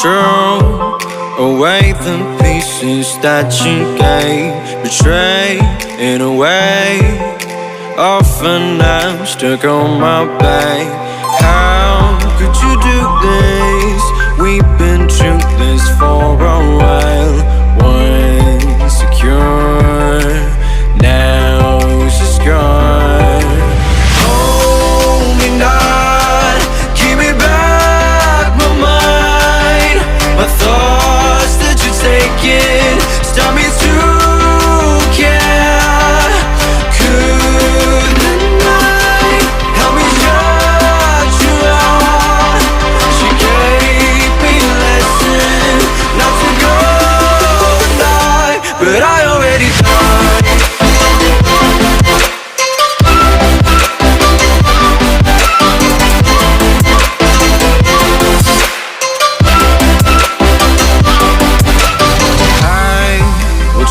throw away the pieces that you gave. Betray in a way, often I'm stuck on my back. How could you do this? We've been through this for a while. Once secure, now she's gone. Hold me not, give me back my mind. My thoughts that you're taking stop me to care. Could the night help me shut you out? She gave me a lesson not to go tonight, but I already died.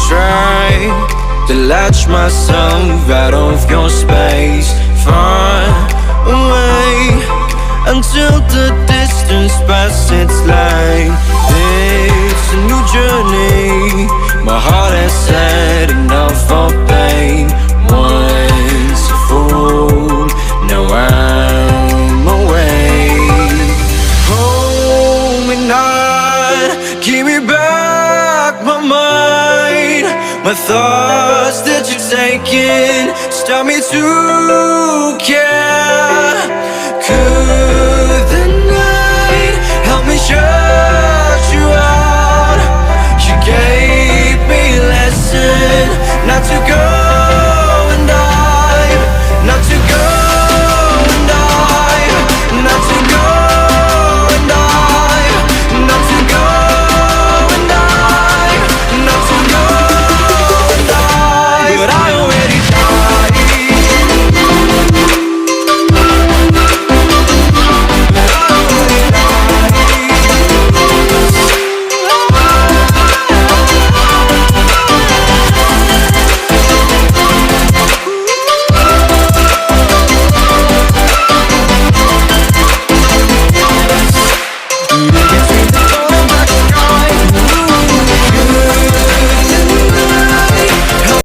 Try to latch myself out of your space, far away, until the distance passes its line. It's a new journey, my heart has had enough of pain. Once a fool, now I'm away. Hold me not, give me back my mind. My thoughts that you're taking stop me to care.